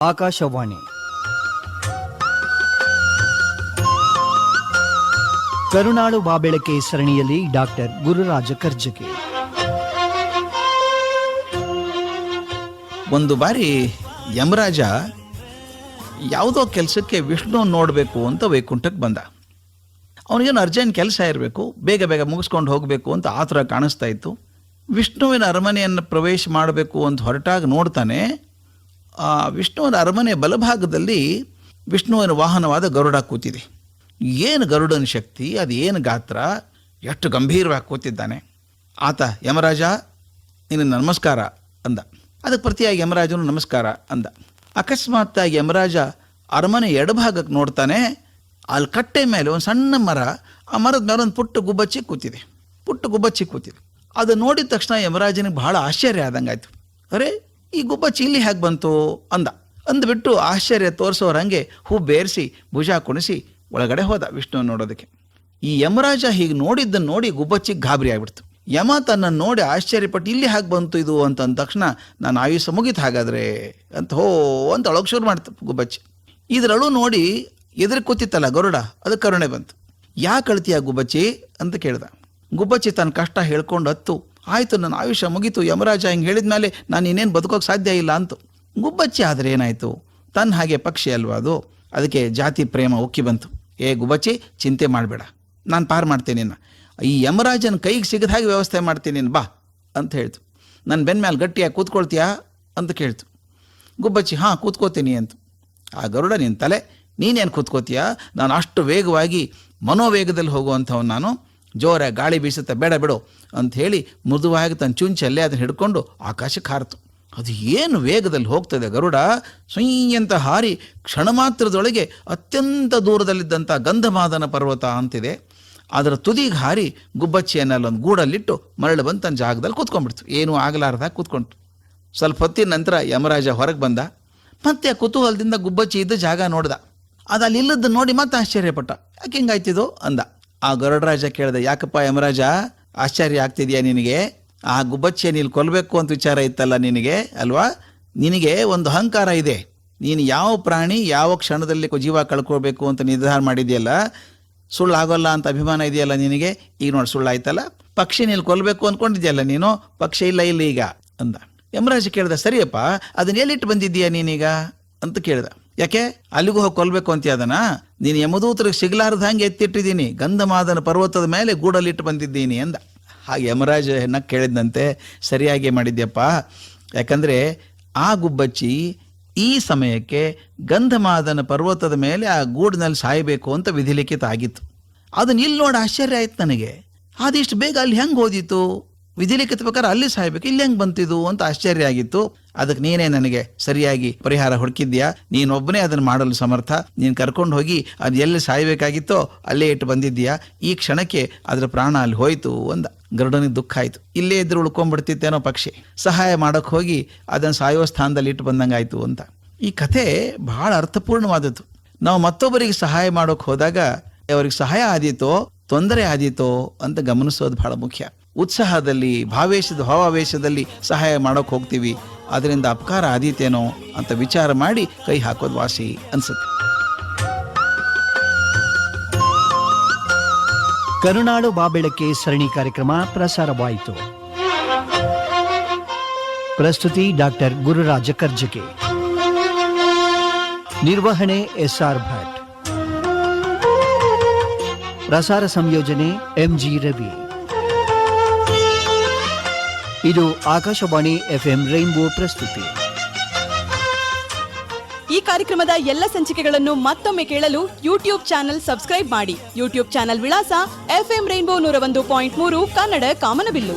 ಆಕಾಶವಾಣಿ ಕರುನಾಳು ಬಾಬೆಳಕೆ ಸರಣಿಯಲ್ಲಿ ಡಾಕ್ಟರ್ ಗುರುರಾಜ ಕರ್ಜಗಿ. ಒಂದು ಬಾರಿ ಯಮರಾಜ ಯಾವುದೋ ಕೆಲಸಕ್ಕೆ ವಿಷ್ಣು ನೋಡಬೇಕು ಅಂತ ವೈಕುಂಠಕ್ಕೆ ಬಂದ. ಅವನಿಗೇನು ಅರ್ಜೆಂಟ್ ಕೆಲಸ ಇರಬೇಕು, ಬೇಗ ಬೇಗ ಮುಗಿಸ್ಕೊಂಡು ಹೋಗಬೇಕು ಅಂತ ಆ ಥರ ಕಾಣಿಸ್ತಾ ಇತ್ತು. ವಿಷ್ಣುವಿನ ಅರಮನೆಯನ್ನು ಪ್ರವೇಶ ಮಾಡಬೇಕು ಅಂತ ಹೊರಟಾಗ ನೋಡ್ತಾನೆ, ಆ ವಿಷ್ಣುವಿನ ಅರಮನೆ ಬಲಭಾಗದಲ್ಲಿ ವಿಷ್ಣುವಿನ ವಾಹನವಾದ ಗರುಡ ಕೂತಿದೆ. ಏನು ಗರುಡನ ಶಕ್ತಿ, ಅದು ಏನು ಗಾತ್ರ, ಎಷ್ಟು ಗಂಭೀರವಾಗಿ ಕೂತಿದ್ದಾನೆ. ಆತ ಯಮರಾಜ ನಿನ್ನ ನಮಸ್ಕಾರ ಅಂದ. ಅದಕ್ಕೆ ಪ್ರತಿಯಾಗಿ ಯಮರಾಜನು ನಮಸ್ಕಾರ ಅಂದ. ಅಕಸ್ಮಾತ್ತಾಗಿ ಯಮರಾಜ ಅರಮನೆ ಎಡಭಾಗಕ್ಕೆ ನೋಡ್ತಾನೆ, ಅಲ್ಲಿ ಕಟ್ಟೆ ಮೇಲೆ ಒಂದು ಸಣ್ಣ ಮರ, ಆ ಮರದ ಮೇಲೆ ಒಂದು ಪುಟ್ಟ ಗುಬ್ಬಚ್ಚಿ ಕೂತಿದೆ. ಅದು ನೋಡಿದ ತಕ್ಷಣ ಯಮರಾಜನಿಗೆ ಬಹಳ ಆಶ್ಚರ್ಯ ಆದಂಗಾಯ್ತು. ಅರೆ, ಈ ಗುಬ್ಬಚ್ಚಿ ಇಲ್ಲಿ ಹೇಗೆ ಬಂತು ಅಂದ್ಬಿಟ್ಟು ಆಶ್ಚರ್ಯ ತೋರಿಸೋರಂಗೆ ಹೂ ಬೇರಿಸಿ ಭುಜ ಕುಣಿಸಿ ಒಳಗಡೆ ಹೋದ ವಿಷ್ಣು ನೋಡೋದಕ್ಕೆ. ಈ ಯಮರಾಜ ಹೀಗೆ ನೋಡಿದ್ದನ್ನು ನೋಡಿ ಗುಬ್ಬಚ್ಚಿಗೆ ಗಾಬರಿ ಆಗ್ಬಿಡ್ತು. ಯಮ ತನ್ನನ್ನು ನೋಡಿ ಆಶ್ಚರ್ಯಪಟ್ಟು ಇಲ್ಲಿ ಹೇಗೆ ಬಂತು ಇದು ಅಂತ ಅಂದ ತಕ್ಷಣ ನಾನು ಆಯುಷ್ಯ ಮುಗೀತು ಹಾಗಾದರೆ ಅಂತ ಅಂತ ಒಳಗೆ ಶುರು ಮಾಡ್ತು ಗುಬ್ಬಚ್ಚಿ. ಇದರಳು ನೋಡಿ ಎದುರು ಕೂತಿತ್ತಲ್ಲ ಗರುಡ, ಅದಕ್ಕೆ ಕರುಣೆ ಬಂತು. ಯಾಕೆ ಅಳ್ತೀಯ ಗುಬ್ಬಚ್ಚಿ ಅಂತ ಕೇಳ್ದ. ಗುಬ್ಬಚ್ಚಿ ತನ್ನ ಕಷ್ಟ ಹೇಳ್ಕೊಂಡು ಹತ್ತು, ಆಯಿತು ನನ್ನ ಆಯುಷ್ಯ ಮುಗೀತು, ಯಮರಾಜ ಹಿಂಗೆ ಹೇಳಿದ ಮೇಲೆ ನಾನು ಇನ್ನೇನು ಬದುಕೋಕೆ ಸಾಧ್ಯ ಇಲ್ಲ ಅಂತು. ಗುಬ್ಬಚ್ಚಿ ಆದರೆ ಏನಾಯಿತು, ತನ್ನ ಹಾಗೆ ಪಕ್ಷಿ ಅಲ್ವಾ ಅದು, ಅದಕ್ಕೆ ಜಾತಿ ಪ್ರೇಮ ಉಕ್ಕಿ ಬಂತು. ಏ ಗುಬ್ಬಚ್ಚಿ, ಚಿಂತೆ ಮಾಡಬೇಡ, ನಾನು ಪಾರು ಮಾಡ್ತೇನೆ ನಿನ್ನ, ಈ ಯಮರಾಜನ ಕೈಗೆ ಸಿಗದ ಹಾಗೆ ವ್ಯವಸ್ಥೆ ಮಾಡ್ತೀನಿ ನೀನು ಬಾ ಅಂತ ಹೇಳ್ತು. ನನ್ನ ಬೆನ್ನ ಮೇಲೆ ಗಟ್ಟಿಯಾಗಿ ಕೂತ್ಕೊಳ್ತೀಯಾ ಅಂತ ಕೇಳ್ತು. ಗುಬ್ಬಚ್ಚಿ ಹಾಂ ಕೂತ್ಕೋತೀನಿ ಅಂತ. ಆ ಗರುಡ ನಿನ್ನ ತಲೆ, ನೀನೇನು ಕೂತ್ಕೋತೀಯಾ, ನಾನು ಅಷ್ಟು ವೇಗವಾಗಿ ಮನೋವೇಗದಲ್ಲಿ ಹೋಗುವಂಥವ್ನು ನಾನು, ಜೋರಾಗಿ ಗಾಳಿ ಬೀಸುತ್ತೆ, ಬೇಡ ಬಿಡು ಅಂತ ಹೇಳಿ ಮೃದುವಾಗಿ ತನ್ನ ಚುಂಚಲ್ಲೇ ಅದನ್ನು ಹಿಡ್ಕೊಂಡು ಆಕಾಶಕ್ಕೆ ಹಾರಿತು. ಅದು ಏನು ವೇಗದಲ್ಲಿ ಹೋಗ್ತದೆ ಗರುಡ, ಅಂತ ಹಾರಿ ಕ್ಷಣ ಮಾತ್ರದೊಳಗೆ ಅತ್ಯಂತ ದೂರದಲ್ಲಿದ್ದಂಥ ಗಂಧಮಾದನ ಪರ್ವತ ಅಂತಿದೆ, ಅದರ ತುದಿಗೆ ಹಾರಿ ಗುಬ್ಬಚ್ಚಿಯನ್ನಲ್ಲೊಂದು ಗೂಡಲ್ಲಿಟ್ಟು ಮರಳು ಬಂದು ತನ್ನ ಜಾಗದಲ್ಲಿ ಕೂತ್ಕೊಂಡ್ಬಿಡ್ತು. ಏನೂ ಆಗಲಾರ್ದಾಗ ಕೂತ್ಕೊಂಡ್ತು. ಸ್ವಲ್ಪ ಹೊತ್ತಿನ ನಂತರ ಯಮರಾಜ ಹೊರಗೆ ಬಂದ. ಮತ್ತೆ ಕುತೂಹಲದಿಂದ ಗುಬ್ಬಚ್ಚಿ ಇದ್ದ ಜಾಗ ನೋಡ್ದ. ಅದು ಅಲ್ಲಿ ಇಲ್ಲದನ್ನು ನೋಡಿ ಮತ್ತೆ ಆಶ್ಚರ್ಯಪಟ್ಟ. ಯಾಕೆ ಹಿಂಗಾಯ್ತಿದು ಅಂದ. ಆ ಗರುಡರಾಜ ಕೇಳ್ದ, ಯಾಕಪ್ಪ ಯಮರಾಜ ಆಶ್ಚರ್ಯ ಆಗ್ತಿದೆಯಾ ನಿನಗೆ, ಆ ಗುಬ್ಬಚ್ಚಿಯನ್ನು ಇಲ್ಲಿ ಕೊಲ್ಲಬೇಕು ಅಂತ ವಿಚಾರ ಇತ್ತಲ್ಲ ನಿನಗೆ ಅಲ್ವಾ, ನಿನಗೆ ಒಂದು ಅಹಂಕಾರ ಇದೆ, ನೀನು ಯಾವ ಪ್ರಾಣಿ ಯಾವ ಕ್ಷಣದಲ್ಲಿ ಜೀವ ಕಳ್ಕೊಳ್ಬೇಕು ಅಂತ ನಿರ್ಧಾರ ಮಾಡಿದೆಯಲ್ಲ, ಸುಳ್ಳಾಗೋಲ್ಲ ಅಂತ ಅಭಿಮಾನ ಇದೆಯಲ್ಲ ನಿನಗೆ, ಈಗ ನೋಡಿ ಸುಳ್ಳಾಯ್ತಲ್ಲ. ಪಕ್ಷಿ ನೀನು ಕೊಲ್ಲಬೇಕು ಅಂದ್ಕೊಂಡಿದ್ಯಲ್ಲ ನೀನು, ಪಕ್ಷಿ ಇಲ್ಲ ಈಗ ಅಂದ. ಯಮರಾಜ ಕೇಳ್ದ, ಸರಿಯಪ್ಪ ಅದನ್ನ ಎಲ್ಲಿಟ್ಟು ಬಂದಿದ್ದೀಯಾ ನೀನೀಗ ಅಂತ ಕೇಳ್ದ. ಯಾಕೆ ಅಲ್ಲಿಗೂ ಹೋಗಿ ಕೊಲ್ಲಬೇಕು ಅಂತೀಯ ಅದನ್ನ, ನೀನು ಯಮದೂತರಿಗೆ ಸಿಗಲಾರ್ದ ಹಂಗೆ ಎತ್ತಿಟ್ಟಿದ್ದೀನಿ, ಗಂಧಮಾದನ ಪರ್ವತದ ಮೇಲೆ ಗೂಡಲ್ಲಿಟ್ಟು ಬಂದಿದ್ದೀನಿ ಅಂದ. ಹಾಗೆ ಯಮರಾಜ ನಕ್ಕ ಕೇಳಿದಂತೆ, ಸರಿಯಾಗಿ ಮಾಡಿದ್ಯಪ್ಪ, ಯಾಕಂದರೆ ಆ ಗುಬ್ಬಚ್ಚಿ ಈ ಸಮಯಕ್ಕೆ ಗಂಧಮಾದನ ಪರ್ವತದ ಮೇಲೆ ಆ ಗೂಡಿನಲ್ಲಿ ಸಾಯಬೇಕು ಅಂತ ವಿಧಿಲಿಖಿತ ಆಗಿತ್ತು. ಅದನ್ನ ಇಲ್ಲಿ ನೋಡಿ ಆಶ್ಚರ್ಯ ಆಯ್ತು ನನಗೆ, ಅದಿಷ್ಟು ಬೇಗ ಅಲ್ಲಿ ಹೆಂಗೆ ಹೋದಿತ್ತು, ವಿಧಿಲಿಖಿತ ಪ್ರಕಾರ ಅಲ್ಲಿ ಸಾಯ್ಬೇಕು, ಇಲ್ಲಿ ಹೆಂಗೆ ಬಂತಿದ್ದು ಅಂತ ಆಶ್ಚರ್ಯ ಆಗಿತ್ತು. ಅದಕ್ಕೆ ನೀನೇ ನನಗೆ ಸರಿಯಾಗಿ ಪರಿಹಾರ ಹುಡುಕಿದ್ಯಾ, ನೀನೊಬ್ಬನೇ ಅದನ್ನು ಮಾಡಲು ಸಮರ್ಥ, ನೀನು ಕರ್ಕೊಂಡು ಹೋಗಿ ಅದು ಎಲ್ಲಿ ಸಾಯಬೇಕಾಗಿತ್ತೋ ಅಲ್ಲೇ ಇಟ್ಟು ಬಂದಿದ್ದೀಯಾ, ಈ ಕ್ಷಣಕ್ಕೆ ಅದರ ಪ್ರಾಣ ಅಲ್ಲಿ ಹೋಯ್ತು ಅಂದ. ಗರುಡನಿಗೆ ದುಃಖ ಆಯಿತು, ಇಲ್ಲೇ ಇದ್ರೆ ಉಳ್ಕೊಂಡ್ಬಿಡ್ತಿತ್ತೇನೋ ಪಕ್ಷಿ, ಸಹಾಯ ಮಾಡೋಕ್ಕೆ ಹೋಗಿ ಅದನ್ನು ಸಾಯುವ ಸ್ಥಾನದಲ್ಲಿ ಇಟ್ಟು ಬಂದಂಗಾಯ್ತು ಅಂತ. ಈ ಕಥೆ ಬಹಳ ಅರ್ಥಪೂರ್ಣವಾದದ್ದು. ನಾವು ಮತ್ತೊಬ್ಬರಿಗೆ ಸಹಾಯ ಮಾಡೋಕ್ಕೆ ಹೋದಾಗ ಅವರಿಗೆ ಸಹಾಯ ಆದೀತೋ ತೊಂದರೆ ಆದೀತೋ ಅಂತ ಗಮನಿಸೋದು ಬಹಳ ಮುಖ್ಯ. ಉತ್ಸಾಹದಲ್ಲಿ ಭಾವಾವೇಶದಲ್ಲಿ ಸಹಾಯ ಮಾಡೋಕೆ ಹೋಗ್ತೀವಿ, ಅದರಿಂದ ಅಪಕಾರ ಆದೀತೇನೋ ಅಂತ ವಿಚಾರ ಮಾಡಿ ಕೈ ಹಾಕೋದು ವಾಸಿ ಅನ್ಸುತ್ತೆ. ಕರುನಾಳು ಬಾಬೆಳಕೆ ಸರಣಿ ಕಾರ್ಯಕ್ರಮ ಪ್ರಸಾರವಾಯಿತು. ಪ್ರಸ್ತುತಿ ಡಾಕ್ಟರ್ ಗುರುರಾಜ ಕರ್ಜಗಿ, ನಿರ್ವಹಣೆ ಎಸ್ಆರ್ ಭಟ್, ಪ್ರಸಾರ ಸಂಯೋಜನೆ ಎಂಜಿ ರವಿ. ಇದು ಆಕಾಶವಾಣಿ FM ರೈನ್ಬೋ ಪ್ರಸ್ತುತಿ. ಈ ಕಾರ್ಯಕ್ರಮದ ಎಲ್ಲ ಸಂಚಿಕೆಗಳನ್ನು ಮತ್ತೊಮ್ಮೆ ಕೇಳಲು ಯೂಟ್ಯೂಬ್ ಚಾನೆಲ್ ಸಬ್ಸ್ಕ್ರೈಬ್ ಮಾಡಿ. ಯೂಟ್ಯೂಬ್ ಚಾನೆಲ್ ವಿಳಾಸ FM ರೈನ್ಬೋ 101.3 ಕನ್ನಡ ಕಾಮನಬಿಲ್ಲು.